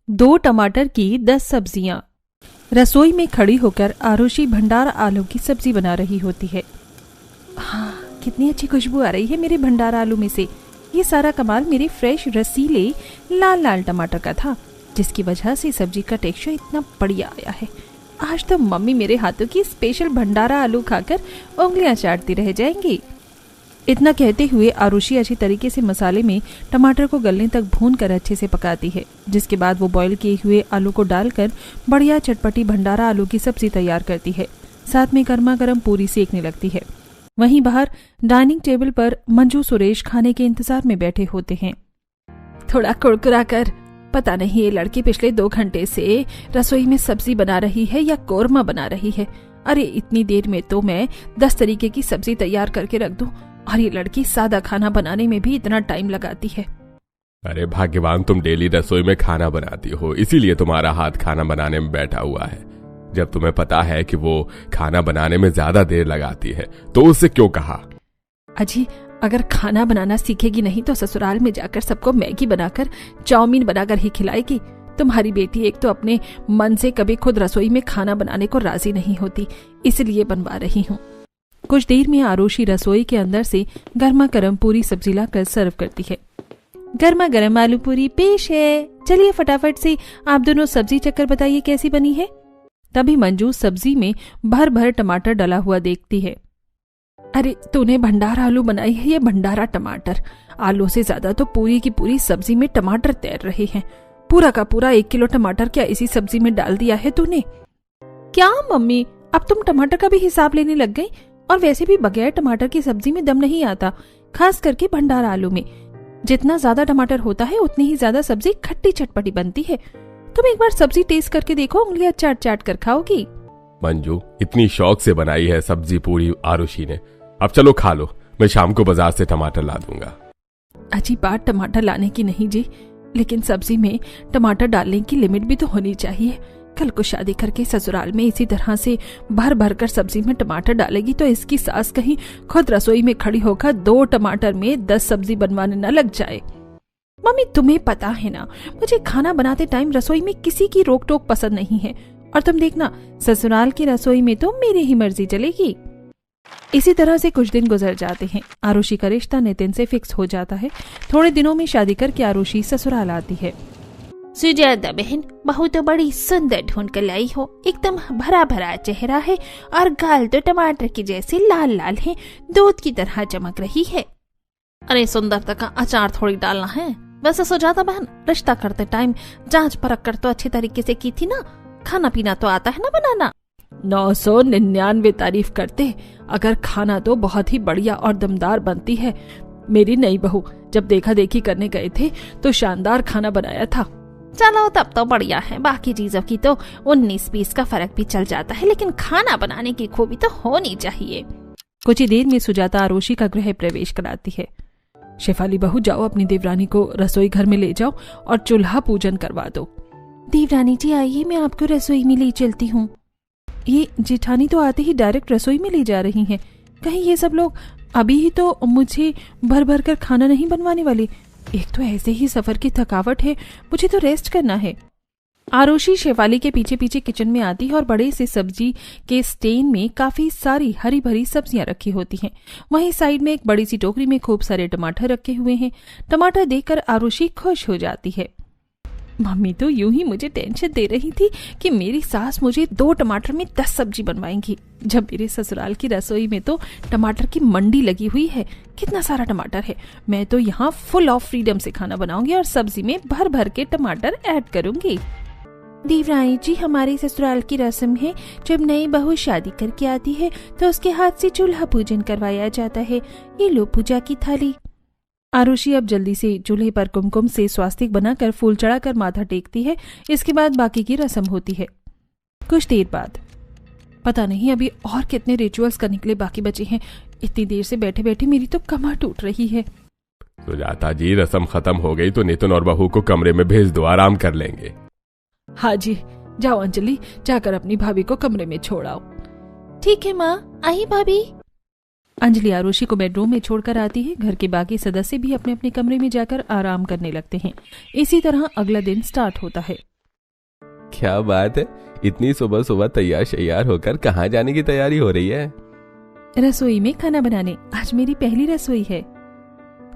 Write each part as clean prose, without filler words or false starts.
2 टमाटर की 10 सब्जियां। रसोई में खड़ी होकर आरुषि भंडारा आलू की सब्जी बना रही होती है। हाँ, कितनी अच्छी खुशबू आ रही है मेरे भंडारा आलू में से। ये सारा कमाल मेरे फ्रेश रसीले लाल लाल टमाटर का था, जिसकी वजह से सब्जी का टेक्सचर इतना बढ़िया आया है। आज तो मम्मी मेरे हाथों की स्पेशल भंडारा आलू खाकर उंगलियां चाटती रह जाएंगी। इतना कहते हुए आरुषि अच्छी तरीके से मसाले में टमाटर को गलने तक भूनकर अच्छे से पकाती है, जिसके बाद वो बॉईल किए हुए आलू को डालकर बढ़िया चटपटी भंडारा आलू की सब्जी तैयार करती है। साथ में गर्मा गर्म पूरी सेकने लगती है। वहीं बाहर डाइनिंग टेबल पर मंजू सुरेश खाने के इंतजार में बैठे होते हैं। थोड़ा कुरकुरा कर, पता नहीं ये लड़की पिछले 2 घंटे से रसोई में सब्जी बना रही है या कोरमा बना रही है। अरे इतनी देर में तो मैं 10 तरीके की सब्जी तैयार करके रख दूं, और ये लड़की सादा खाना बनाने में भी इतना टाइम लगाती है। अरे भाग्यवान, तुम डेली रसोई में खाना बनाती हो, इसीलिए तुम्हारा हाथ खाना बनाने में बैठा हुआ है। जब तुम्हें पता है कि वो खाना बनाने में ज्यादा देर लगाती है तो उससे क्यों कहा? अजी, अगर खाना बनाना सीखेगी नहीं तो ससुराल में जाकर सबको मैगी बनाकर, चाउमीन बनाकर ही खिलाएगी। तुम्हारी बेटी एक तो अपने मन से कभी खुद रसोई में खाना बनाने को राजी नहीं होती, इसलिए बनवा रही हूँ। कुछ देर में आरुषि रसोई के अंदर से गर्मा गर्म पूरी सब्जी लाकर सर्व करती है। गर्मा गर्म आलू पूरी पेश है, चलिए फटाफट से आप दोनों सब्जी चक्कर बताइए कैसी बनी है। तभी मंजू सब्जी में भर भर टमाटर डला हुआ देखती है। अरे तूने भंडारा आलू बनाई है या भंडारा टमाटर? आलू से ज्यादा तो पूरी की पूरी सब्जी में टमाटर तैर रहे हैं। पूरा का पूरा 1 किलो टमाटर क्या इसी सब्जी में डाल दिया है तूने? क्या मम्मी, अब तुम टमाटर का भी हिसाब लेने लग गई? और वैसे भी बगैर टमाटर की सब्जी में दम नहीं आता, खास करके भंडारा आलू में। जितना ज्यादा टमाटर होता है उतनी ही ज्यादा सब्जी खट्टी चटपटी बनती है। तुम एक बार सब्जी टेस्ट करके देखो, उंगलियां चाट चाट कर खाओगी। मंजू, इतनी शौक से बनाई है सब्जी पूरी आरुषि ने, अब चलो खा लो, मैं शाम को बाजार से टमाटर ला दूंगा। अच्छी बात टमाटर लाने की नहीं जी, लेकिन सब्जी में टमाटर डालने की लिमिट भी तो होनी चाहिए। कल को शादी करके ससुराल में इसी तरह से भर भर कर सब्जी में टमाटर डालेगी तो इसकी सास कहीं खुद रसोई में खड़ी होकर 2 टमाटर में 10 सब्जी बनवाने न लग जाए। मम्मी, तुम्हें पता है ना, मुझे खाना बनाते टाइम रसोई में किसी की रोक टोक पसंद नहीं है। और तुम देखना, ससुराल की रसोई में तो मेरी ही मर्जी चलेगी। इसी तरह से कुछ दिन गुजर जाते हैं। आरुषि का रिश्ता नितिन से फिक्स हो जाता है। थोड़े दिनों में शादी करके आरुषि ससुराल आती है। सुजाता बहन, बहू तो बड़ी सुंदर ढूंढ कर लाई हो। एकदम भरा भरा चेहरा है और गाल तो टमाटर की जैसे लाल लाल है, दूध की तरह चमक रही है। अरे सुंदरता का अचार थोड़ी डालना है। वैसे सुजाता बहन, रिश्ता करते टाइम जांच परख कर तो अच्छे तरीके से की थी ना। खाना पीना तो आता है ना बनाना। 999 तारीफ करते, अगर खाना तो बहुत ही बढ़िया और दमदार बनती है। मेरी नई बहू जब देखा देखी करने गए थे तो शानदार खाना बनाया था। चलो तब तो बढ़िया है, बाकी चीजों की तो 19-20 का फर्क भी चल जाता है, लेकिन खाना बनाने की खूबी तो होनी चाहिए। कुछ ही देर में सुजाता आरुषि का गृह प्रवेश कराती है। शेफाली बहू, जाओ अपनी देवरानी को रसोई घर में ले जाओ और चूल्हा पूजन करवा दो। देवरानी जी आइए, मैं आपको रसोई में ले चलती हूँ। ये जेठानी तो आते ही डायरेक्ट रसोई में ले जा रही हैं। कहीं ये सब लोग अभी ही तो मुझे भर भर कर खाना नहीं बनवाने वाले। एक तो ऐसे ही सफर की थकावट है, मुझे तो रेस्ट करना है। आरुषि शेफाली के पीछे पीछे किचन में आती है और बड़े से सब्जी के स्टेन में काफी सारी हरी भरी सब्जियां रखी होती हैं। वहीं साइड में एक बड़ी सी टोकरी में खूब सारे टमाटर रखे हुए हैं। टमाटर देखकर आरुषि खुश हो जाती है। मम्मी तो यूं ही मुझे टेंशन दे रही थी कि मेरी सास मुझे 2 टमाटर में 10 सब्जी बनवाएंगी, जब मेरे ससुराल की रसोई में तो टमाटर की मंडी लगी हुई है। कितना सारा टमाटर है। मैं तो यहाँ फुल ऑफ फ्रीडम से खाना बनाऊंगी और सब्जी में भर भर के टमाटर ऐड करूंगी। देवरानी जी, हमारे ससुराल की रस्म है, जब नई बहू शादी करके आती है तो उसके हाथ से चूल्हा पूजन करवाया जाता है। ये लो पूजा की थाली। आरुषि अब जल्दी से चूल्हे पर कुमकुम से स्वास्तिक बनाकर फूल चढ़ाकर माथा टेकती है। इसके बाद बाकी की रस्म होती है। कुछ देर बाद पता नहीं अभी और कितने रिचुअल्स का निकले बाकी बचे हैं। इतनी देर से बैठे बैठे मेरी तो कमर टूट रही है। सुजाता जी, रस्म खत्म हो गई तो नितिन और बहू को कमरे में भेज दो, आराम कर लेंगे। हाँ जी, जाओ अंजलि, जाकर अपनी भाभी को कमरे में छोड़ आओ। ठीक है माँ, आई भाभी। अंजलि आरुषि को बेडरूम में छोड़कर आती है। घर के बाकी सदस्य भी अपने अपने कमरे में जाकर आराम करने लगते हैं। इसी तरह अगला दिन स्टार्ट होता है। क्या बात है, इतनी सुबह सुबह तैयार शैयार होकर कहाँ जाने की तैयारी हो रही है? रसोई में खाना बनाने। आज मेरी पहली रसोई है।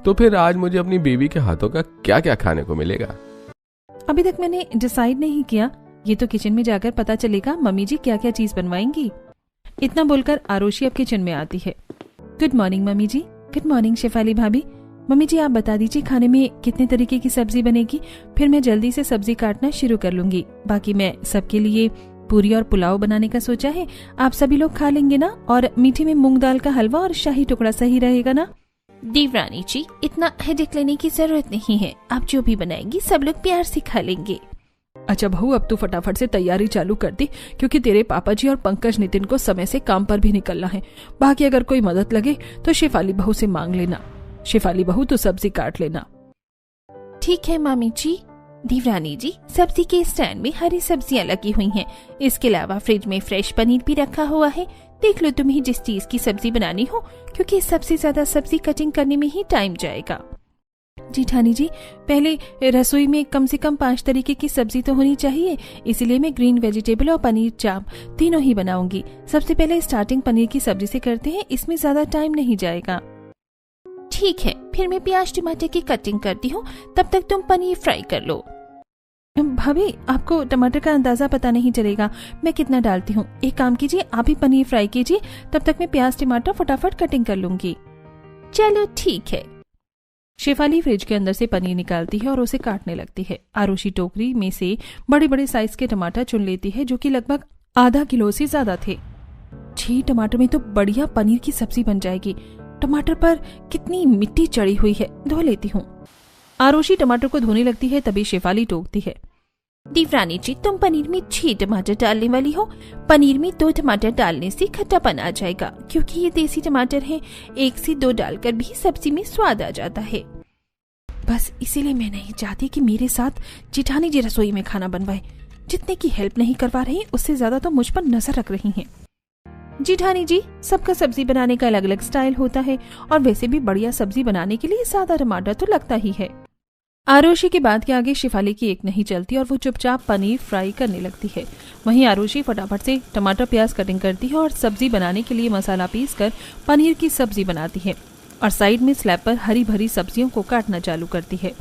तो फिर आज मुझे अपनी बीवी के हाथों का क्या क्या खाने को मिलेगा? अभी तक मैंने डिसाइड नहीं किया, ये तो किचन में जाकर पता चलेगा मम्मी जी क्या क्या चीज बनवाएंगी। इतना बोलकर आरुषि अब किचन में आती है। गुड मॉर्निंग मम्मी जी। गुड मॉर्निंग शेफाली भाभी। मम्मी जी आप बता दीजिए खाने में कितने तरीके की सब्जी बनेगी, फिर मैं जल्दी से सब्जी काटना शुरू कर लूंगी। बाकी मैं सबके लिए पूरी और पुलाव बनाने का सोचा है, आप सभी लोग खा लेंगे ना? और मीठे में मूंग दाल का हलवा और शाही टुकड़ा सही रहेगा ना? देवरानी जी, इतना हेडेक लेने की जरूरत नहीं है, आप जो भी बनाएंगी सब लोग प्यार से खा लेंगे। अच्छा बहू, अब तू फटाफट से तैयारी चालू कर दी, क्योंकि तेरे पापा जी और पंकज नितिन को समय से काम पर भी निकलना है। बाकी अगर कोई मदद लगे तो शेफाली बहू से मांग लेना। शेफाली बहू तो सब्जी काट लेना। ठीक है मामी जी। देवरानी जी, सब्जी के स्टैंड में हरी सब्जियां लगी हुई हैं। इसके अलावा फ्रिज में फ्रेश पनीर भी रखा हुआ है। देख लो तुम्हें जिस चीज की सब्जी बनानी हो, क्योंकि सबसे ज्यादा सब्जी कटिंग करने में ही टाइम जाएगा। जी ठानी जी, पहले रसोई में कम से कम 5 तरीके की सब्जी तो होनी चाहिए, इसीलिए मैं ग्रीन वेजिटेबल और पनीर चाप तीनों ही बनाऊंगी। सबसे पहले स्टार्टिंग पनीर की सब्जी से करते हैं, इसमें ज्यादा टाइम नहीं जाएगा। ठीक है, फिर मैं प्याज टमाटर की कटिंग करती हूँ, तब तक तुम पनीर फ्राई कर लो। भाभी, आपको टमाटर का अंदाजा पता नहीं चलेगा मैं कितना डालती हूँ। एक काम कीजिए, आप ही पनीर फ्राई कीजिए, तब तक मैं प्याज टमाटर फटाफट कटिंग कर लूंगी। चलो ठीक है। शेफाली फ्रिज के अंदर से पनीर निकालती है और उसे काटने लगती है। आरुषि टोकरी में से बड़े बड़े साइज के टमाटर चुन लेती है, जो कि लगभग आधा किलो से ज्यादा थे। 6 टमाटर में तो बढ़िया पनीर की सब्जी बन जाएगी। टमाटर पर कितनी मिट्टी चढ़ी हुई है, धो लेती हूँ। आरुषि टमाटर को धोने लगती है, तभी शेफाली टोकती है। देवरानी जी, तुम पनीर में 6 टमाटर डालने वाली हो। पनीर में 2 टमाटर डालने से खट्टापन आ जाएगा, क्योंकि ये देसी टमाटर हैं। 1 से 2 डालकर भी सब्जी में स्वाद आ जाता है। बस इसीलिए मैं नहीं चाहती कि मेरे साथ जेठानी जी रसोई में खाना बनवाए। जितने की हेल्प नहीं करवा रही, उससे ज्यादा तो मुझ पर नजर रख रही हैं। जेठानी जी, सबका सब्जी बनाने का अलग अलग स्टाइल होता है, और वैसे भी बढ़िया सब्जी बनाने के लिए सादा टमाटर तो लगता ही है। आरुषि के बात के आगे शेफाली की एक नहीं चलती और वो चुपचाप पनीर फ्राई करने लगती है। वहीं आरुषि फटाफट से टमाटर प्याज कटिंग करती है और सब्जी बनाने के लिए मसाला पीसकर पनीर की सब्जी बनाती है, और साइड में स्लैब पर हरी भरी सब्जियों को काटना चालू करती है।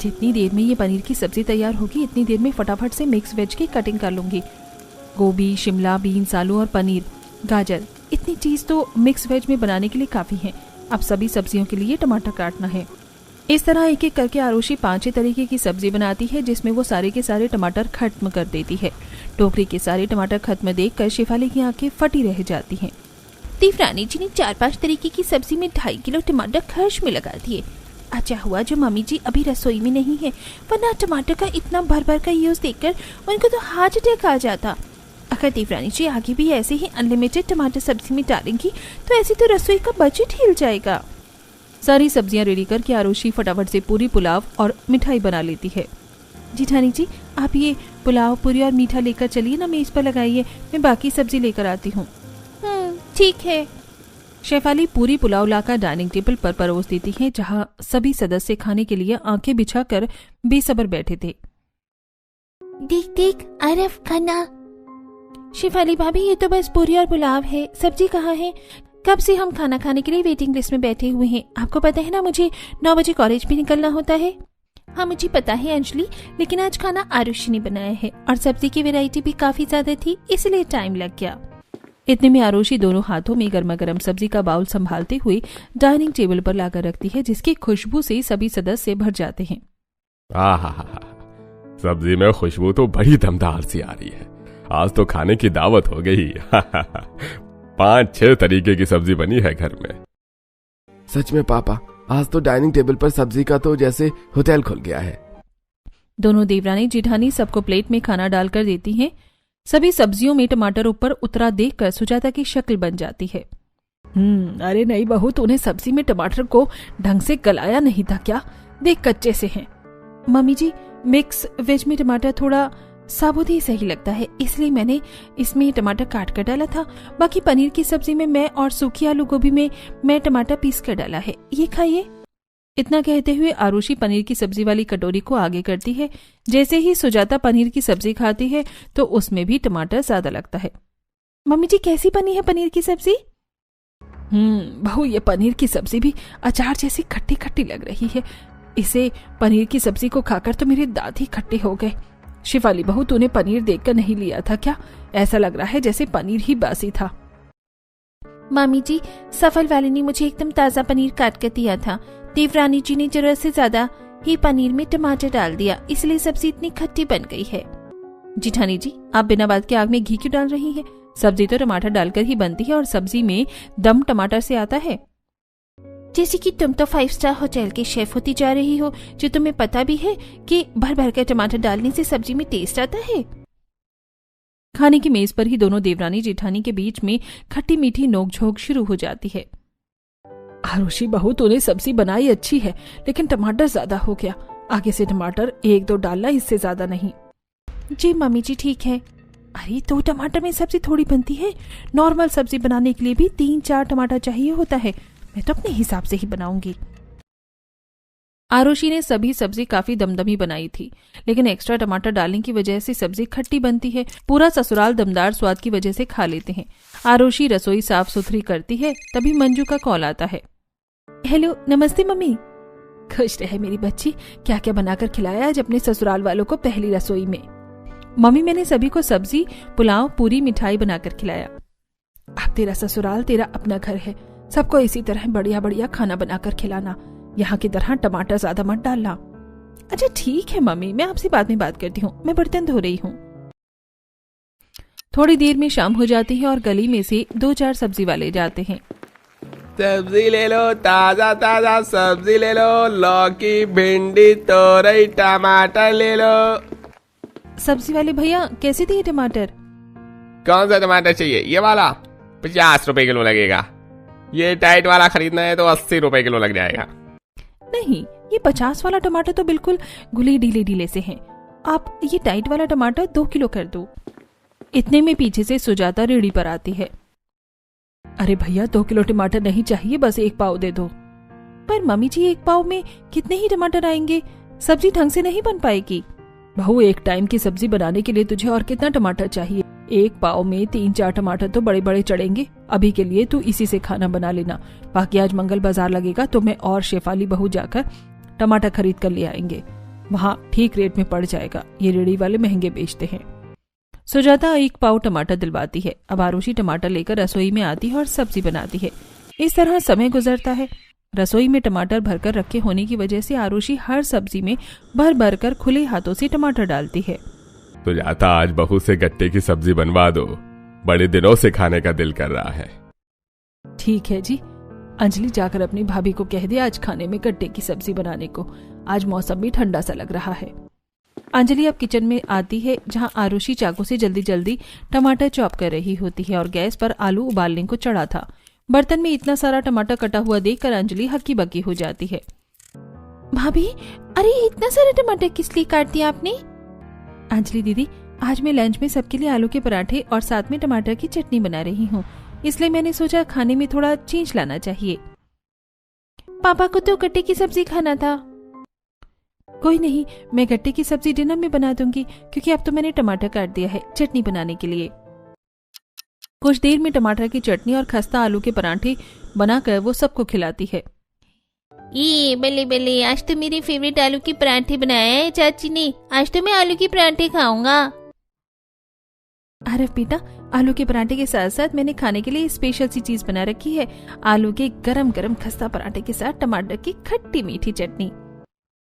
जितनी देर में ये पनीर की सब्जी तैयार होगी, इतनी देर में फटाफट से मिक्स वेज की कटिंग कर लूंगी। गोभी, शिमला, बीन्स, आलू और पनीर, गाजर, इतनी चीज तो मिक्स वेज में बनाने के लिए काफी है। अब सभी सब्जियों के लिए टमाटर काटना है। इस तरह एक एक करके आरुषि 5 तरीके की सब्जी बनाती है, जिसमें वो सारे के सारे टमाटर खत्म कर देती है। टोकरी के सारे टमाटर खत्म देखकर शेफाली की आंखें फटी रह जाती हैं। देवरानी जी ने 4-5 तरीके की सब्जी में 2.5 किलो टमाटर खर्च में लगा दिए। अच्छा हुआ जो मम्मी जी अभी रसोई में नहीं है, वरना टमाटर का इतना भर भर का यूज देखकर उनको तो हार्ट अटैक आ जाता। अगर देवरानी जी आगे भी ऐसे ही अनलिमिटेड टमाटर सब्जी में डालेंगी, तो ऐसे तो रसोई का बजट हिल जाएगा। सारी सब्जियां रेडी करके आरुषि फटाफट से पूरी, पुलाव और मिठाई बना लेती है। जेठानी जी, आप ये पुलाव, पूरी और मीठा लेकर चलिए ना, मेज पर लगाइए, मैं बाकी सब्जी लेकर आती हूँ। ठीक है। शेफाली पूरी पुलाव लाकर डाइनिंग टेबल पर परोस देती है, जहाँ सभी सदस्य खाने के लिए आंखें बिछाकर बेसब्र बैठे थे। देख देख आरफ खाना। शेफाली भाभी, ये तो बस पूरी और पुलाव है, सब्जी कहाँ है? कब से हम खाना खाने के लिए वेटिंग लिस्ट में बैठे हुए हैं। आपको पता है ना, मुझे 9 बजे कॉलेज भी निकलना होता है। हाँ मुझे पता है अंजलि, लेकिन आज खाना आरुषि ने बनाया है और सब्जी की वैरायटी भी काफी ज्यादा थी, इसलिए टाइम लग गया। इतने में आरुषि दोनों हाथों में गर्मा गर्म सब्जी का बाउल संभालते हुए डाइनिंग टेबल पर लाकर रखती है, जिसकी खुशबू से सभी सदस्य भर जाते हैं। सब्जी में खुशबू तो बड़ी दमदार सी आ रही है। आज तो खाने की दावत हो गई। 5-6 तरीके की सब्जी बनी है घर में। सच में पापा, आज तो डाइनिंग टेबल पर सब्जी का तो जैसे होटल खुल गया है। दोनों देवरानी जेठानी सबको प्लेट में खाना डालकर देती हैं। सभी सब्जियों में टमाटर ऊपर उतरा देखकर सुजाता की शक्ल बन जाती है। अरे नहीं बहू, तूने सब्जी में टमाटर को ढंग से गलाया नहीं था क्या? देख कच्चे से हैं। मम्मी जी, मिक्स वेज में टमाटर थोड़ा साबुत ही सही लगता है, इसलिए मैंने इसमें टमाटर काट कर डाला था। बाकी पनीर की सब्जी में मैं और सूखी आलू गोभी में मैं टमाटर पीस कर डाला है। ये खाइए। इतना कहते हुए आरुषि पनीर की सब्जी वाली कटोरी को आगे करती है। जैसे ही सुजाता पनीर की सब्जी खाती है तो उसमें भी टमाटर ज्यादा लगता है। मम्मी जी कैसी बनी है पनीर की सब्जी? बहू, ये पनीर की सब्जी भी अचार जैसी खट्टी खट्टी लग रही है। इसे पनीर की सब्जी को खाकर तो मेरे दांत ही खट्टे हो गए। शिफाली बहू, तूने पनीर देखकर नहीं लिया था क्या? ऐसा लग रहा है जैसे पनीर ही बासी था। मामी जी, सफल वाले ने मुझे एकदम ताजा पनीर काट कर दिया था। देवरानी जी ने जरूरत से ज्यादा ही पनीर में टमाटर डाल दिया, इसलिए सब्जी इतनी खट्टी बन गई है। जिठानी जी, आप बिना बात के आग में घी क्यों डाल रही हैं? सब्जी तो टमाटर डालकर ही बनती है और सब्जी में दम टमाटर से आता है। जैसे कि तुम तो 5 स्टार होटल के शेफ होती जा रही हो, जो तुम्हें पता भी है कि भर भर कर टमाटर डालने से सब्जी में टेस्ट आता है। खाने की मेज पर ही दोनों देवरानी जेठानी के बीच में खट्टी मीठी नोकझोंक शुरू हो जाती है। आरुषि बहू, तूने सब्जी बनाई अच्छी है, लेकिन टमाटर ज्यादा हो गया। आगे से टमाटर 1-2 डालना, इससे ज्यादा नहीं। जी मम्मी जी, ठीक है। अरे 2 टमाटर में सब्जी थोड़ी बनती है। नॉर्मल सब्जी बनाने के लिए भी 3-4 टमाटर चाहिए होता है। मैं तो अपने हिसाब से ही बनाऊंगी। आरुषि ने सभी सब्जी काफी दमदमी बनाई थी, लेकिन एक्स्ट्रा टमाटर डालने की वजह से सब्जी खट्टी बनती है। पूरा ससुराल दमदार स्वाद की वजह से खा लेते हैं। आरुषि रसोई साफ सुथरी करती है, तभी मंजू का कॉल आता है। हेलो, नमस्ते मम्मी। खुश रहे मेरी बच्ची। क्या क्या बनाकर खिलाया आज अपने ससुराल वालों को पहली रसोई में? मम्मी, मैंने सभी को सब्जी, पुलाव, पूरी, मिठाई बनाकर खिलाया। अब तेरा ससुराल तेरा अपना घर है, सबको इसी तरह बढ़िया बढ़िया खाना बनाकर खिलाना। यहाँ की तरह टमाटर ज्यादा मत डालना। अच्छा ठीक है मम्मी, मैं आपसे बाद में बात करती हूँ, मैं बर्तन धो रही हूँ। थोड़ी देर में शाम हो जाती है और गली में से 2-4 सब्जी वाले जाते हैं। सब्जी ले लो, ताजा ताजा सब्जी ले लो, लौकी, भिंडी, तोरई, टमाटर ले लो। सब्जी वाले भैया, कैसे दिए टमाटर? कौन सा टमाटर चाहिए? ये वाला 50 रुपए किलो लगेगा। ये टाइट वाला खरीदना है तो 80 रुपए किलो लग जाएगा। नहीं, ये 50 वाला टमाटर तो बिल्कुल घुले ढीले ढीले से हैं। आप ये टाइट वाला टमाटर 2 किलो कर दो। इतने में पीछे से सुजाता रेडी पर आती है। अरे भैया, 2 किलो टमाटर नहीं चाहिए, बस 1 पाव दे दो। पर मम्मी जी, 1 पाव में कितने ही टमाटर आएंगे? सब्जी ढंग से नहीं बन पाएगी। बहू, एक टाइम की सब्जी बनाने के लिए तुझे और कितना टमाटर चाहिए? 1 पाव में 3-4 टमाटर तो बड़े बड़े चढ़ेंगे। अभी के लिए तू इसी से खाना बना लेना। बाकी आज मंगल बाजार लगेगा तो मैं और शेफाली बहू जाकर टमाटर खरीद कर ले आएंगे। वहाँ ठीक रेट में पड़ जाएगा। ये रेडी वाले महंगे बेचते हैं। सुजाता 1 पाव टमाटर दिलवाती है। अब आरुषि टमाटर लेकर रसोई में आती है और सब्जी बनाती है। इस तरह समय गुजरता है। रसोई में टमाटर भरकर रखे होने की वजह से आरुषि हर सब्जी में भर भर कर खुले हाथों से टमाटर डालती है। तो जाता आज बहू से गट्टे की सब्जी बनवा दो, बड़े दिनों से खाने का दिल कर रहा है। ठीक है जी। अंजलि, जाकर अपनी भाभी को कह दे आज खाने में गट्टे की सब्जी बनाने को। आज मौसम भी ठंडा सा लग रहा है। अंजलि अब किचन में आती है, जहां आरुषि चाकू से जल्दी जल्दी टमाटर चॉप कर रही होती है और गैस पर आलू उबालने को चढ़ा था। बर्तन में इतना सारा टमाटर कटा हुआ देखकर अंजलि हक्की बक्की हो जाती है। भाभी, अरे इतना सारा टमाटर किस लिए काट दिया आपने? अंजलि दीदी, आज मैं लंच में सबके लिए आलू के पराठे और साथ में टमाटर की चटनी बना रही हूँ, इसलिए मैंने सोचा खाने में थोड़ा चेंज लाना चाहिए। पापा को तो गट्टे की सब्जी खाना था। कोई नहीं, मैं गट्टे की सब्जी डिनर में बना दूंगी, क्योंकि अब तो मैंने टमाटर काट दिया है चटनी बनाने के लिए। कुछ देर में टमाटर की चटनी और खस्ता आलू के पराठे बनाकर वो सबको खिलाती है। ये बल्ले बल्ले, आज तो मेरे फेवरेट आलू के पराठे बनाए हैं चाची ने। आज तो मैं आलू के पराठे खाऊंगा। अरे बेटा, आलू के पराठे के साथ साथ मैंने खाने के लिए स्पेशल सी चीज बना रखी है। आलू के गरम गरम खस्ता पराठे के साथ टमाटर की खट्टी मीठी चटनी।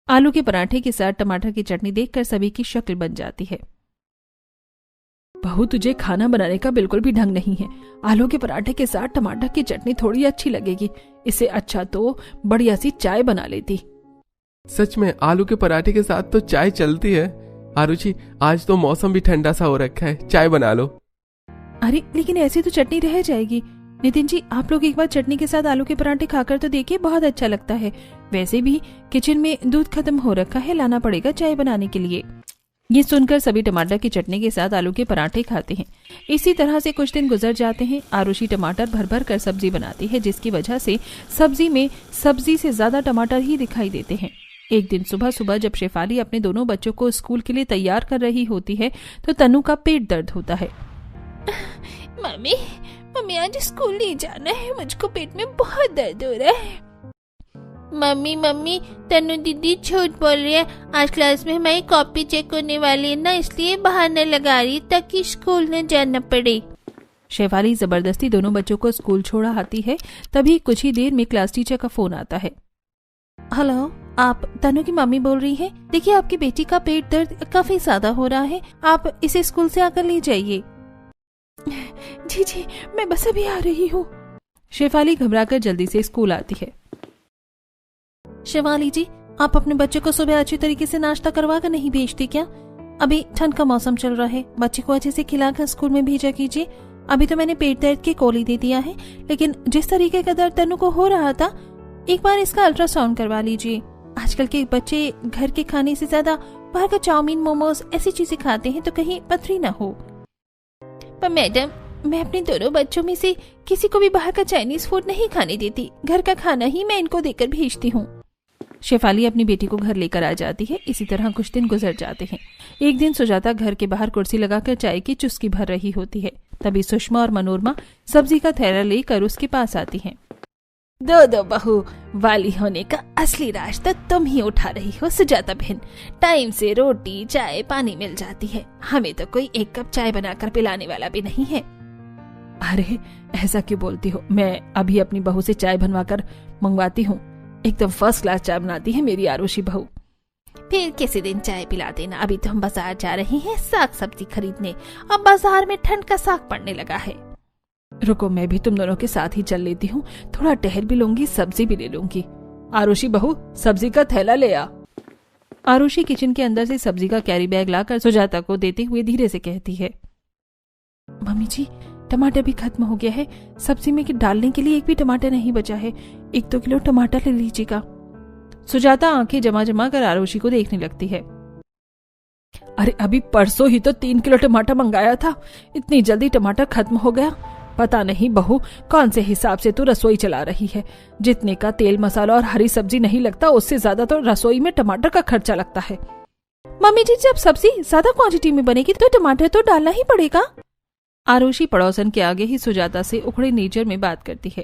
आलू के पराठे के साथ टमाटर की चटनी देखकर सभी की शक्ल बन जाती है। बहू, तुझे खाना बनाने का बिल्कुल भी ढंग नहीं है। आलू के पराठे के साथ टमाटर की चटनी थोड़ी अच्छी लगेगी। इससे अच्छा तो बढ़िया सी चाय बना लेती। सच में आलू के पराठे के साथ तो चाय चलती है। आरुषि, आज तो मौसम भी ठंडा सा हो रखा है, चाय बना लो। अरे लेकिन ऐसी तो चटनी रह जाएगी। नितिन जी, आप लोग एक बार चटनी के साथ आलू के पराठे खाकर तो देखिए, बहुत अच्छा लगता है। वैसे भी किचन में दूध खत्म हो रखा है, लाना पड़ेगा चाय बनाने के लिए। ये सुनकर सभी टमाटर की चटनी के साथ आलू के पराठे खाते हैं। इसी तरह से कुछ दिन गुजर जाते हैं। आरुषि टमाटर भर भर कर सब्जी बनाती है, जिसकी वजह से सब्जी में सब्जी से ज्यादा टमाटर ही दिखाई देते हैं। एक दिन सुबह सुबह जब शेफाली अपने दोनों बच्चों को स्कूल के लिए तैयार कर रही होती है तो तनु का पेट दर्द होता है। मम्मी मम्मी आज स्कूल नहीं जाना है, मुझको पेट में बहुत दर्द हो रहा है। मम्मी मम्मी तनु दीदी झूठ बोल रही है, आज क्लास में हमारी कॉपी चेक होने वाली है ना, इसलिए बहाना लगा रही ताकि स्कूल न जाना पड़े। शेफाली जबरदस्ती दोनों बच्चों को स्कूल छोड़ा आती है। तभी कुछ ही देर में क्लास टीचर का फोन आता है। हेलो, आप तनु की मम्मी बोल रही हैं? देखिए आपकी बेटी का पेट दर्द काफी ज्यादा हो रहा है, आप इसे स्कूल से आकर ले जाइए। जी जी मैं बस अभी आ रही हूँ। शेफाली घबराकर जल्दी से स्कूल आती है। शेफाली जी, आप अपने बच्चे को सुबह अच्छी तरीके से नाश्ता करवा कर नहीं भेजती क्या? अभी ठंड का मौसम चल रहा है, बच्चे को अच्छे से खिलाकर स्कूल में भेजा कीजिए। अभी तो मैंने पेट दर्द की गोली दे दिया है, लेकिन जिस तरीके का दर्द तनु को हो रहा था, एक बार इसका अल्ट्रासाउंड करवा लीजिए। आजकल के बच्चे घर के खाने से ज्यादा बाहर का चाउमीन, मोमोज ऐसी चीजें खाते हैं, तो कहीं पथरी ना हो। पर मैडम, मैं अपने दोनों बच्चों में से किसी को भी बाहर का चाइनीज फूड नहीं खाने देती, घर का खाना ही मैं इनको देकर भेजती हूँ। शेफाली अपनी बेटी को घर लेकर आ जाती है। इसी तरह कुछ दिन गुजर जाते हैं। एक दिन सुजाता घर के बाहर कुर्सी लगाकर चाय की चुस्की भर रही होती है। तभी सुषमा और मनोरमा सब्जी का थैला लेकर उसके पास आती हैं। दो बहू वाली होने का असली राज तो तुम ही उठा रही हो सुजाता बहन। टाइम से रोटी चाय पानी मिल जाती है, हमें तो कोई एक कप चाय बनाकर पिलाने वाला भी नहीं है। अरे ऐसा क्यों बोलती हो? मैं अभी अपनी बहू से चाय बनवा कर मंगवाती हूँ। एकदम फर्स्ट क्लास चाय बनाती है मेरी आरुषि बहू। फिर किसी दिन चाय पिला देना। अभी तो हम बाजार जा रहे हैं साग सब्जी खरीदने, अब बाजार में ठंड का साग पड़ने लगा है। रुको, मैं भी तुम दोनों के साथ ही चल लेती हूँ, थोड़ा टहल भी लूंगी, सब्जी भी ले लूंगी। आरुषि बहू, सब्जी का थैला ले आ। आरुषि किचन के अंदर से सब्जी का कैरी बैग लाकर सुजाता को देते हुए धीरे से कहती है। मम्मी जी, टमाटर भी खत्म हो गया है, सब्जी में डालने के लिए एक भी टमाटर नहीं बचा है, 1-2 किलो टमाटर ले लीजिएगा। सुजाता आंखें जमा जमा कर आरुषि को देखने लगती है। अरे अभी परसों ही तो 3 किलो टमाटर मंगाया था, इतनी जल्दी टमाटर खत्म हो गया? पता नहीं बहू, कौन से हिसाब से तू रसोई चला रही है। जितने का तेल मसाला और हरी सब्जी नहीं लगता, उससे ज्यादा तो रसोई में टमाटर का खर्चा लगता है। मम्मी जी, जब सब्जी ज्यादा क्वांटिटी में बनेगी तो टमाटर तो डालना ही पड़ेगा। आरुषि पड़ोसन के आगे ही सुजाता से उखड़े नेचर में बात करती है।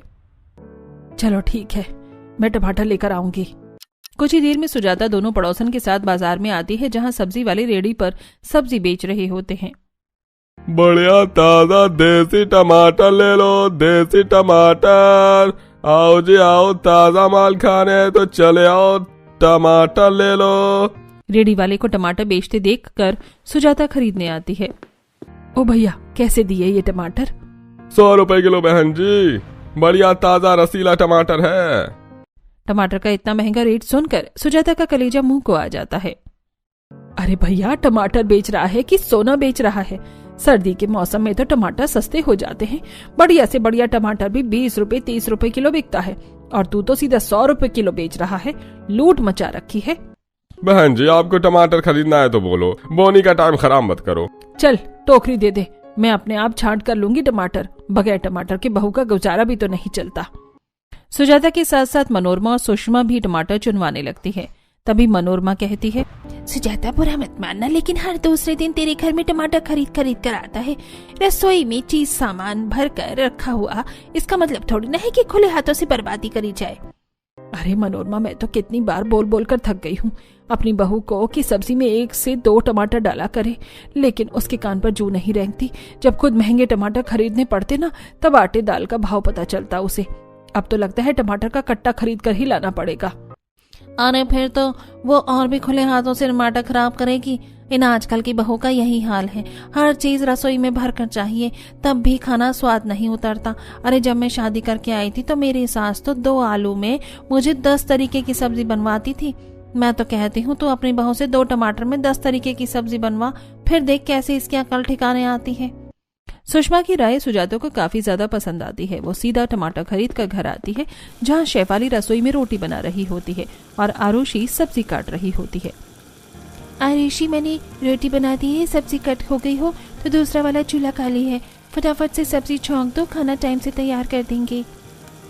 चलो ठीक है, मैं टमाटर लेकर आऊंगी। कुछ ही देर में सुजाता दोनों पड़ोसन के साथ बाजार में आती है, जहां सब्जी वाले रेडी पर सब्जी बेच रहे होते हैं। बढ़िया ताजा देसी टमाटर ले लो, देसी टमाटर। आओ जी आओ, ताजा माल खाने है तो चले आओ, टमाटर ले लो। रेडी वाले को टमाटर बेचते देखकर सुजाता खरीदने आती है। ओ भैया, कैसे दिए ये टमाटर? 100 रुपए किलो बहन जी, बढ़िया ताजा रसीला टमाटर है। टमाटर का इतना महंगा रेट सुनकर सुजाता का कलेजा मुंह को आ जाता है। अरे भैया, टमाटर बेच रहा है कि सोना बेच रहा है? सर्दी के मौसम में तो टमाटर सस्ते हो जाते हैं। बढ़िया से बढ़िया टमाटर भी 20 रुपए 30 रुपए किलो बिकता है, और तू तो सीधा 100 रुपए किलो बेच रहा है। लूट मचा रखी है। बहन जी, आपको टमाटर खरीदना है तो बोलो, बोनी का टाइम खराब मत करो। चल टोकरी दे दे, मैं अपने आप छांट कर लूंगी टमाटर। बगैर टमाटर के बहू का गुजारा भी तो नहीं चलता। सुजाता के साथ साथ मनोरमा और सुषमा भी टमाटर चुनवाने लगती है। तभी मनोरमा कहती है, सुजाता बुरा मत मानना, लेकिन हर दूसरे दिन तेरे घर में टमाटर खरीद कर आता है। रसोई में चीज सामान भर कर रखा हुआ, इसका मतलब थोड़ी ना है कि खुले हाथों से बर्बादी करी जाए। अरे मनोरमा, मैं तो कितनी बार बोल बोल कर थक गई हूँ अपनी बहू को कि सब्जी में 1 से 2 टमाटर डाला करे, लेकिन उसके कान पर जू नहीं रेंगती। जब खुद महंगे टमाटर खरीदने पड़ते ना, तब आटे दाल का भाव पता चलता उसे। अब तो लगता है टमाटर का कट्टा खरीद कर ही लाना पड़ेगा। अरे फिर तो वो और भी खुले हाथों से टमाटर खराब करेगी। इन आजकल की बहू का यही हाल है, हर चीज रसोई में भर कर चाहिए, तब भी खाना स्वाद नहीं उतरता। अरे जब मैं शादी करके आई थी तो मेरी सास तो 2 आलू में मुझे 10 तरीके की सब्जी बनवाती थी। मैं तो कहती हूँ तू अपनी बहू से 2 टमाटर में 10 तरीके की सब्जी बनवा, फिर देख कैसे इसकी अकल ठिकाने आती है। सुषमा की राय सुजाता को काफी ज्यादा पसंद आती है। वो सीधा टमाटर खरीद कर घर आती है, जहाँ शेफाली रसोई में रोटी बना रही होती है और आरुषि सब्जी काट रही होती है। आरुषि, मैंने रोटी बना दी है, सब्जी कट हो गई हो तो दूसरा वाला चूल्हा खाली है, फटाफट से सब्जी छौंक दो, खाना टाइम से तैयार कर देंगे।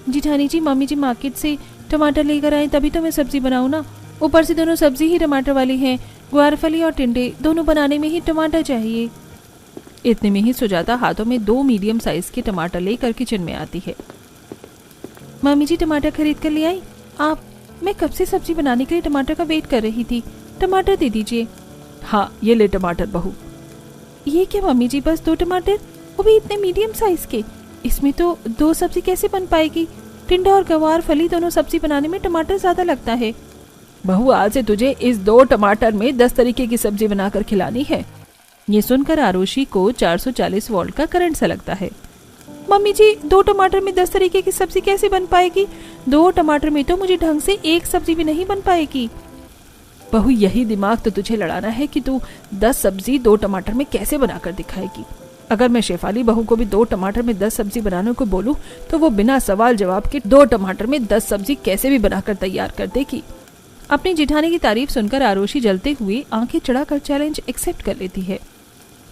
जिठानी जी, मम्मी जी मार्केट से टमाटर लेकर आए तभी तो मैं सब्जी बनाऊं ना। ऊपर से दोनों सब्जी ही टमाटर वाली हैं, ग्वारफली और टिंडे, दोनों बनाने में ही टमाटर चाहिए। इतने में ही सुजाता हाथों में 2 मीडियम साइज के टमाटर लेकर किचन में आती है। मम्मी जी, टमाटर खरीद कर ले आई आप? मैं कब से सब्जी बनाने के लिए टमाटर का वेट कर रही थी, टमाटर दे दीजिए। हाँ, ये ले टमाटर बहू। ये क्या मम्मी जी, बस 2 टमाटर, वो भी इतने मीडियम साइज के? इसमें तो 2 सब्जी कैसे बन पाएगी? टिंडा और गवार फली दोनों सब्जी बनाने में टमाटर ज्यादा लगता है। बहू, आज से तुझे इस 2 टमाटर में 10 तरीके की सब्जी बनाकर खिलानी है। ये सुनकर आरुषि को 440 वोल्ट का करंट सा लगता है। मम्मी जी, 2 टमाटर में 10 तरीके की सब्जी कैसे बन पाएगी? 2 टमाटर में तो मुझे ढंग से 1 सब्जी भी नहीं बन पाएगी। बहू, यही दिमाग तो तुझे लड़ाना है कि तू 10 सब्जी 2 टमाटर में कैसे बनाकर दिखाएगी। अगर मैं शेफाली बहू को भी 2 टमाटर में 10 सब्जी बनाने को बोलूं तो वो बिना सवाल जवाब के 2 टमाटर में 10 सब्जी कैसे भी बनाकर तैयार कर देगी। अपनी जिठानी की तारीफ सुनकर आरुषि जलते हुए आंखें चढ़ाकर चैलेंज एक्सेप्ट कर लेती है।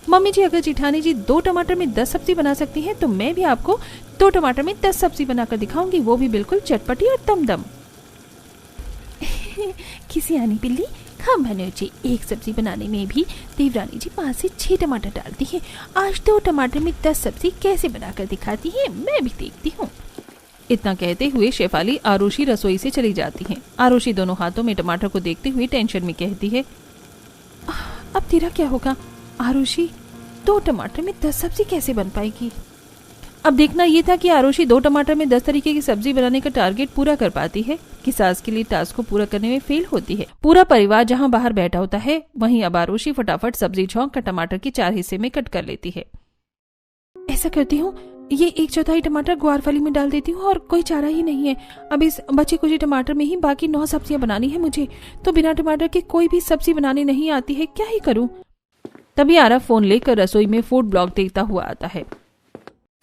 मम्मी जी, अगर जिठानी जी 2 टमाटर में 10 सब्जी बना सकती हैं तो मैं भी आपको 2 टमाटर में 10 सब्जी बनाकर दिखाऊंगी, वो भी बिल्कुल चटपटी और दमदम। किसी आनी बिल्ली हम भनोजी, 1 सब्जी बनाने में भी देवरानी जी 5 से 6 टमाटर डालती है। आज 2 टमाटर में 10 सब्जी कैसे बनाकर दिखाती है, मैं भी देखती हूँ। इतना कहते हुए शेफाली आरुषि रसोई से चली जाती है। आरुषि दोनों हाथों में टमाटर को देखते हुए टेंशन में कहती है, अब तेरा क्या होगा आरुषि? 2 टमाटर में 10 सब्जी कैसे बन पाएगी? अब देखना ये था कि आरुषि 2 टमाटर में 10 तरीके की सब्जी बनाने का टारगेट पूरा कर पाती है कि सास के लिए टास्क को पूरा करने में फेल होती है। पूरा परिवार जहां बाहर बैठा होता है, वहीं अब आरुषि फटाफट सब्जी छौंक कर टमाटर के 4 हिस्से में कट कर लेती है। ऐसा करती हूँ, ये 1/4 टमाटर ग्वारफली में डाल देती हूँ और कोई चारा ही नहीं है। अब इस बचे कुछ टमाटर में ही बाकी 9 सब्जियां बनानी है मुझे, तो बिना टमाटर के कोई भी सब्जी बनाने नहीं आती है, क्या ही करूँ। तभी आरव फोन लेकर रसोई में फूड ब्लॉग देखता हुआ आता है।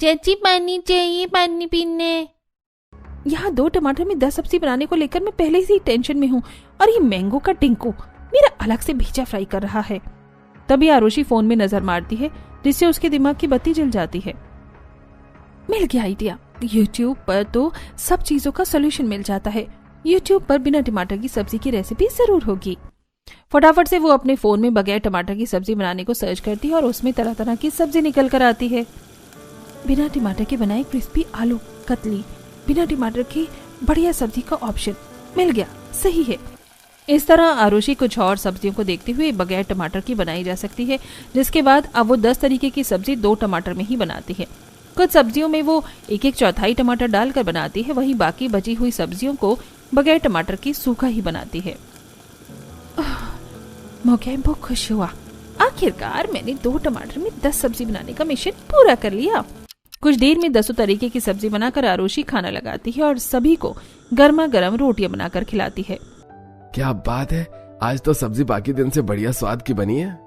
चाची, पानी चाहिए, पानी पीने। यहाँ 2 टमाटर में 10 सब्जी बनाने को लेकर मैं पहले से ही टेंशन में हूँ और ये मैंगो का टिंकू मेरा अलग से भेजा फ्राई कर रहा है। तभी आरुषि फोन में नजर मारती है जिससे उसके दिमाग की बत्ती जल जाती है। मिल गया आइडिया, यूट्यूब पर तो सब चीजों का सोल्यूशन मिल जाता है। यूट्यूब पर बिना टमाटर की सब्जी की रेसिपी जरूर होगी। फटाफट से वो अपने फोन में बगैर टमाटर की सब्जी बनाने को सर्च करती है और उसमें तरह तरह की सब्जी निकल कर आती है। बिना टमाटर के बनाए क्रिस्पी आलू कतली, बिना टमाटर के बढ़िया सब्जी का ऑप्शन मिल गया, सही है। इस तरह आरुषि कुछ और सब्जियों को देखते हुए बगैर टमाटर की बनाई जा सकती है, जिसके बाद अब वो 10 तरीके की सब्जी 2 टमाटर में ही बनाती है। कुछ सब्जियों में वो 1/4 टमाटर डालकर बनाती है, वहीं बाकी बची हुई सब्जियों को बगैर टमाटर की सूखा ही बनाती है। मोगैम्बो खुश हुआ, आखिरकार मैंने 2 टमाटर में 10 सब्जी बनाने का मिशन पूरा कर लिया। कुछ देर में 10 तरीके की सब्जी बनाकर आरुषि खाना लगाती है और सभी को गर्मा गर्म रोटियां बनाकर खिलाती है। क्या बात है, आज तो सब्जी बाकी दिन से बढ़िया स्वाद की बनी है।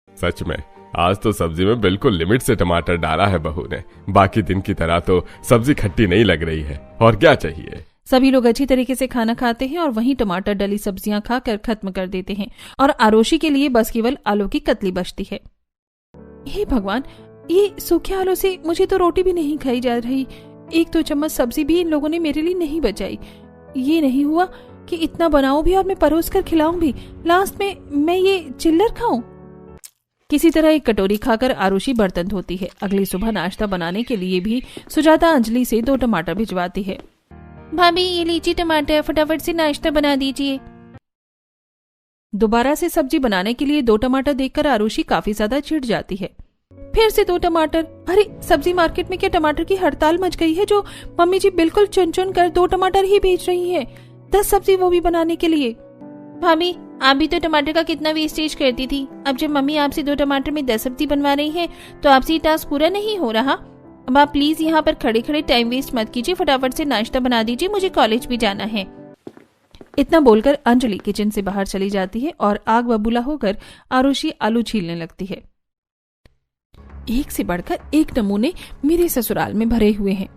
सच में आज तो सब्जी में बिल्कुल लिमिट से टमाटर डाला है बहू ने। बाकी दिन की तरह तो सब्जी खट्टी नहीं लग रही है, और क्या चाहिए। सभी लोग अच्छी तरीके से खाना खाते हैं और वहीं टमाटर डली सब्जियां खाकर खत्म कर देते हैं और आरुषि के लिए बस केवल आलू की कतली बचती है। हे भगवान, ये सूखे आलू से मुझे तो रोटी भी नहीं खाई जा रही। 1-2 चम्मच सब्जी भी इन लोगों ने मेरे लिए नहीं बचाई। ये नहीं हुआ कि इतना बनाऊं भी और मैं परोस कर खिलाऊं भी, लास्ट में मैं ये चिल्लर खाऊं। किसी तरह एक कटोरी खाकर आरुषि बर्तन धोती है। अगली सुबह नाश्ता बनाने के लिए भी सुजाता अंजलि से 2 टमाटर भिजवाती है। भाभी, ये लीची टमाटर, फटाफट से नाश्ता बना दीजिए। दोबारा से सब्जी बनाने के लिए 2 टमाटर देखकर आरुषि काफी ज्यादा चिढ़ जाती है। फिर से 2 टमाटर, अरे सब्जी मार्केट में क्या टमाटर की हड़ताल मच गई है जो मम्मी जी बिल्कुल चुन चुन कर 2 टमाटर ही बेच रही हैं, 10 सब्जी वो भी बनाने के लिए। भाभी, आप भी तो टमाटर का कितना वेस्टेज करती थी। अब जब मम्मी आपसे 2 टमाटर में 10 सब्जी बनवा रही है तो आपसे ये टास्क पूरा नहीं हो रहा। अब आप प्लीज यहाँ पर खड़े खड़े टाइम वेस्ट मत कीजिए, फटाफट से नाश्ता बना दीजिए, मुझे कॉलेज भी जाना है। इतना बोलकर अंजलि किचन से बाहर चली जाती है और आग बबूला होकर आरुषि आलू छीलने लगती है। एक से बढ़कर एक नमूने मेरे ससुराल में भरे हुए हैं।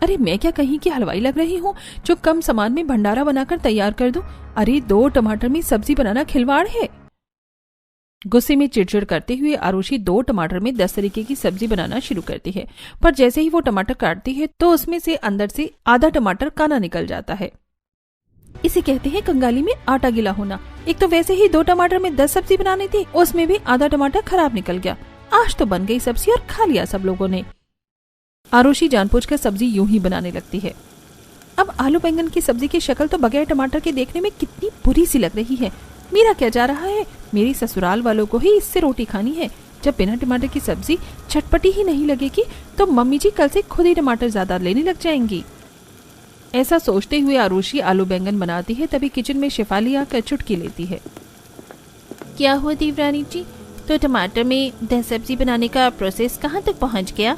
अरे मैं क्या कहीं की हलवाई लग रही हूँ जो कम सामान में भंडारा बनाकर तैयार कर दूं? अरे 2 टमाटर में सब्जी बनाना खिलवाड़ है। गुस्से में चिड़चिड़ करते हुए आरुषि 2 टमाटर में 10 तरीके की सब्जी बनाना शुरू करती है, पर जैसे ही वो टमाटर काटती है तो उसमें से अंदर से आधा टमाटर काना निकल जाता है। इसे कहते हैं कंगाली में आटा गीला होना। एक तो वैसे ही 2 टमाटर में 10 सब्जी बनानी थी, उसमें भी आधा टमाटर खराब निकल गया। आज तो बन गई सब्जी और खा लिया सब लोगों ने। आरुषि जानबूझकर सब्जी यूं ही बनाने लगती है। अब आलू बैंगन की सब्जी की शक्ल तो बगैर टमाटर के देखने में कितनी बुरी सी लग रही है। मेरा क्या जा रहा है, मेरी ससुराल वालों को ही इससे रोटी खानी है। जब बिना टमाटर की सब्जी चटपटी ही नहीं लगेगी तो मम्मी जी कल से खुद ही टमाटर ज्यादा लेने लग जाएंगी। ऐसा सोचते हुए आरुषि आलू बैंगन बनाती है, तभी किचन में शेफाली आकर चुटकी लेती है। क्या हुआ देवरानी जी, तो टमाटर में 10 सब्जी बनाने का प्रोसेस कहाँ तक पहुँच गया?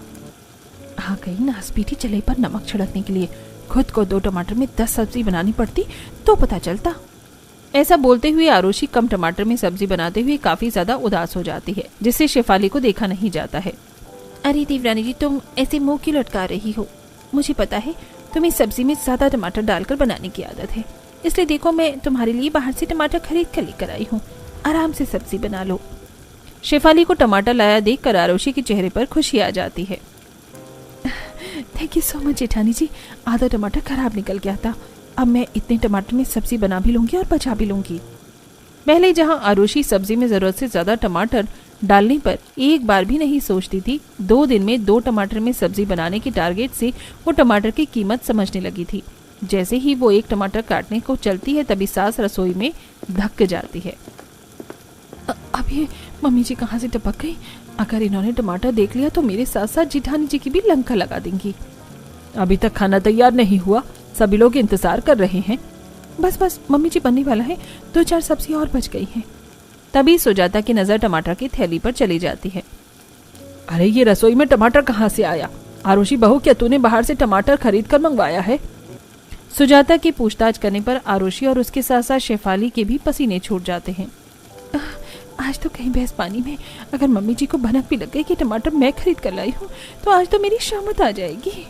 आ गई नासपीटी चले पर नमक छिड़कने के लिए। खुद को 2 टमाटर में 10 सब्जी बनानी पड़ती तो पता चलता। ऐसा बोलते हुए आरुषि कम टमाटर में सब्जी बनाते हुए काफी ज्यादा उदास हो जाती है, जिससे शेफाली को देखा नहीं जाता है। अरे देवरानी जी, तुम ऐसे मुंह क्यों लटका रही हो? मुझे पता है तुम्हें सब्जी में ज्यादा टमाटर डालकर बनाने की आदत है, इसलिए देखो मैं तुम्हारे लिए बाहर से टमाटर खरीद कर लेकर आई हूँ। आराम से सब्जी बना लो। शेफाली को टमाटर लाया देखकर आरुषि के चेहरे पर खुशी आ जाती है। थैंक यू सो मच जेठानी जी, आधा टमाटर खराब निकल गया था। अब मैं इतने टमाटर में सब्जी बना भी लूंगी और बचा भी लूंगी। पहले जहां आरुषि सब्जी में जरूरत से ज्यादा टमाटर डालने पर एक बार भी नहीं सोचती थी, 2 दिन में 2 टमाटर में सब्जी बनाने के टारगेट से वो टमाटर की कीमत समझने लगी थी। जैसे ही वो 1 टमाटर काटने को चलती है तभी सास रसोई में धक्क जाती है। अब ये मम्मी जी कहाँ से टपक गई? अगर इन्होंने टमाटर देख लिया तो मेरे साथ साथ जेठानी जी की भी लंका लगा देंगी। अभी तक खाना तैयार नहीं हुआ, सभी लोग इंतजार कर रहे हैं। बस बस मम्मी जी बनने वाला है, 2-4 सब्जी और बच गई हैं। तभी सुजाता की नजर टमाटर की थैली पर चली जाती है। अरे ये रसोई में टमाटर कहाँ से आया? आरुषि बहू, क्या तूने बाहर से टमाटर खरीद कर मंगवाया है? सुजाता की पूछताछ करने पर आरुषि और उसके साथ साथ शेफाली के भी पसीने छूट जाते हैं। आज तो कहीं भैंस पानी में। अगर मम्मी जी को भनक भी लग गई कि टमाटर मैं खरीद कर लाई हूँ तो आज तो मेरी शामत आ जाएगी।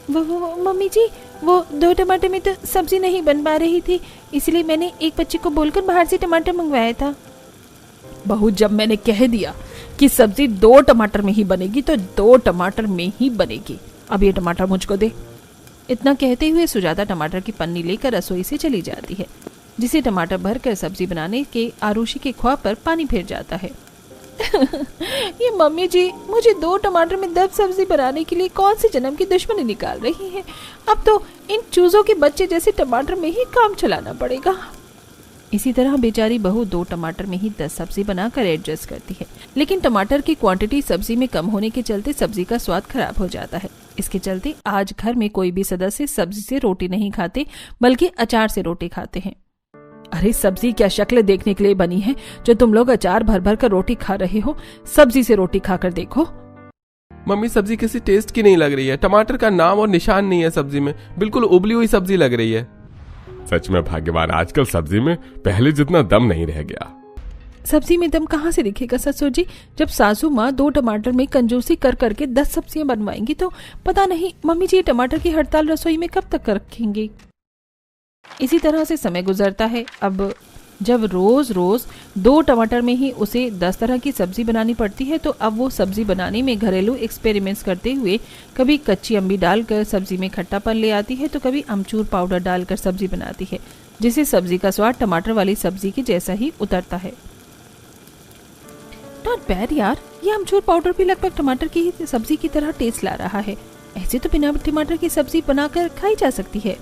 वो मम्मी जी, वो 2 टमाटर में तो सब्जी नहीं बन पा रही थी, इसलिए मैंने एक बच्चे को बोलकर बाहर से टमाटर मंगवाया था। बहू, जब मैंने कह दिया कि सब्जी 2 टमाटर में ही बनेगी तो 2 टमाटर में ही बनेगी। अब ये टमाटर मुझको दे। इतना कहते हुए सुजाता टमाटर की पन्नी लेकर रसोई से चली जाती है, जिसे टमाटर भरकर सब्जी बनाने के आरुषि के ख्वाब पर पानी फिर जाता है। ये मम्मी जी मुझे 2 टमाटर में 10 सब्जी बनाने के लिए कौन से जन्म की दुश्मनी निकाल रही हैं? अब तो इन चूजों के बच्चे जैसे टमाटर में ही काम चलाना पड़ेगा। इसी तरह बेचारी बहू 2 टमाटर में ही 10 सब्जी बनाकर एडजस्ट करती है, लेकिन टमाटर की क्वांटिटी सब्जी में कम होने के चलते सब्जी का स्वाद खराब हो जाता है। इसके चलते आज घर में कोई भी सदस्य सब्जी से रोटी नहीं खाते, बल्कि अचार से रोटी खाते हैं। अरे सब्जी क्या शक्ल देखने के लिए बनी है जो तुम लोग अचार भर भर कर रोटी खा रहे हो? सब्जी से रोटी खाकर देखो। मम्मी, सब्जी किसी टेस्ट की नहीं लग रही है। टमाटर का नाम और निशान नहीं है सब्जी में, बिल्कुल उबली हुई सब्जी लग रही है। सच में भाग्यवान, आजकल सब्जी में पहले जितना दम नहीं रह गया। सब्जी में दम कहाँ से दिखेगा ससुर जी? जब सासू माँ 2 टमाटर में कंजूसी कर करके 10 सब्जियां बनवाएंगी तो पता नहीं मम्मी जी टमाटर की हड़ताल रसोई में कब तक रखेंगी। इसी तरह से समय गुजरता है। अब जब रोज रोज 2 टमाटर में ही उसे 10 तरह की सब्जी बनानी पड़ती है तो अब वो सब्जी बनाने में घरेलू एक्सपेरिमेंट्स करते हुए कभी कच्ची अम्बी डालकर सब्जी में खट्टापन ले आती है तो कभी अमचूर पाउडर डालकर सब्जी बनाती है, जिससे सब्जी का स्वाद टमाटर वाली सब्जी के जैसा ही उतरता है। नॉट बैड यार, ये अमचूर पाउडर भी लगभग टमाटर की सब्जी की तरह टेस्ट ला रहा है। ऐसे तो बिना टमाटर की सब्जी बनाकर खाई जा सकती है।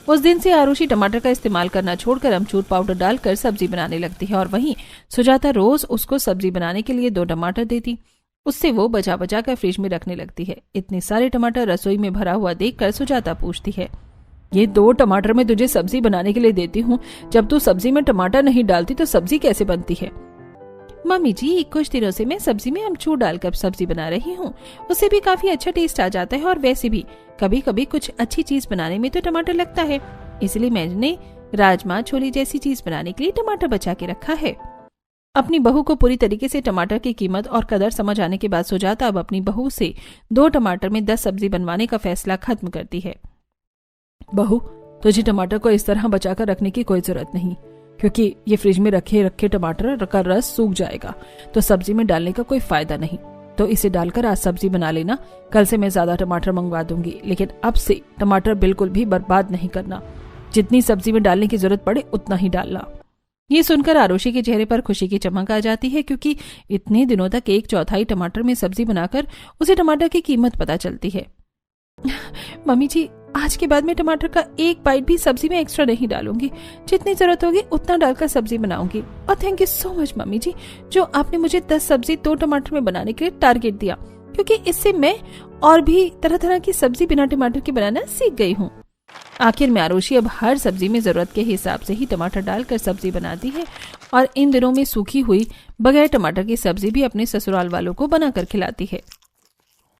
उस दिन से आरुषि टमाटर का इस्तेमाल करना छोड़कर अमचूर पाउडर डालकर सब्जी बनाने लगती है और वहीं सुजाता रोज उसको सब्जी बनाने के लिए 2 टमाटर देती। उससे वो बचा बचा कर फ्रिज में रखने लगती है। इतने सारे टमाटर रसोई में भरा हुआ देखकर सुजाता पूछती है, ये 2 टमाटर में तुझे सब्जी बनाने के लिए देती हूँ, जब तू सब्जी में टमाटर नहीं डालती तो सब्जी कैसे बनती है? मम्मी जी, कुछ दिनों से मैं सब्जी में अमचूर डालकर सब्जी बना रही हूँ, उससे भी काफी अच्छा टेस्ट आ जाता है और वैसे भी कभी कभी कुछ अच्छी चीज बनाने में तो टमाटर लगता है, इसलिए मैंने राजमा छोले जैसी चीज बनाने के लिए टमाटर बचा के रखा है। अपनी बहू को पूरी तरीके से टमाटर की कीमत और कदर समझ आने के बाद सुजाता अब अपनी बहू से 2 टमाटर में 10 सब्जी बनवाने का फैसला खत्म करती है। बहू, तुझे टमाटर को इस तरह बचाकर रखने की कोई जरूरत नहीं, क्योंकि ये फ्रिज में रखे रखे टमाटर का रस सूख जाएगा तो सब्जी में डालने का कोई फायदा नहीं। तो इसे डालकर आज सब्जी बना लेना। कल से मैं ज्यादा टमाटर मंगवा दूंगी, लेकिन अब से टमाटर बिल्कुल भी बर्बाद नहीं करना। जितनी सब्जी में डालने की जरूरत पड़े उतना ही डालना। ये सुनकर आरुषि के चेहरे पर खुशी की चमक आ जाती है, क्योंकि इतने दिनों तक 1/4 टमाटर में सब्जी बनाकर उसे टमाटर की कीमत पता चलती है। मम्मी जी, आज के बाद मैं टमाटर का 1 बाइट भी सब्जी में एक्स्ट्रा नहीं डालूंगी। जितनी जरूरत होगी उतना डालकर सब्जी बनाऊंगी। और thank you so much mummy ji, जो आपने मुझे 10 सब्जी 2 टमाटर में बनाने के लिए टारगेट दिया, क्योंकि इससे मैं और भी तरह तरह की सब्जी बिना टमाटर के बनाना सीख गई हूँ। आखिर में आरुषि अब हर सब्जी में जरूरत के हिसाब से ही टमाटर डालकर सब्जी बनाती है और इन दिनों में सूखी हुई बगैर टमाटर की सब्जी भी अपने ससुराल वालों को बनाकर खिलाती है।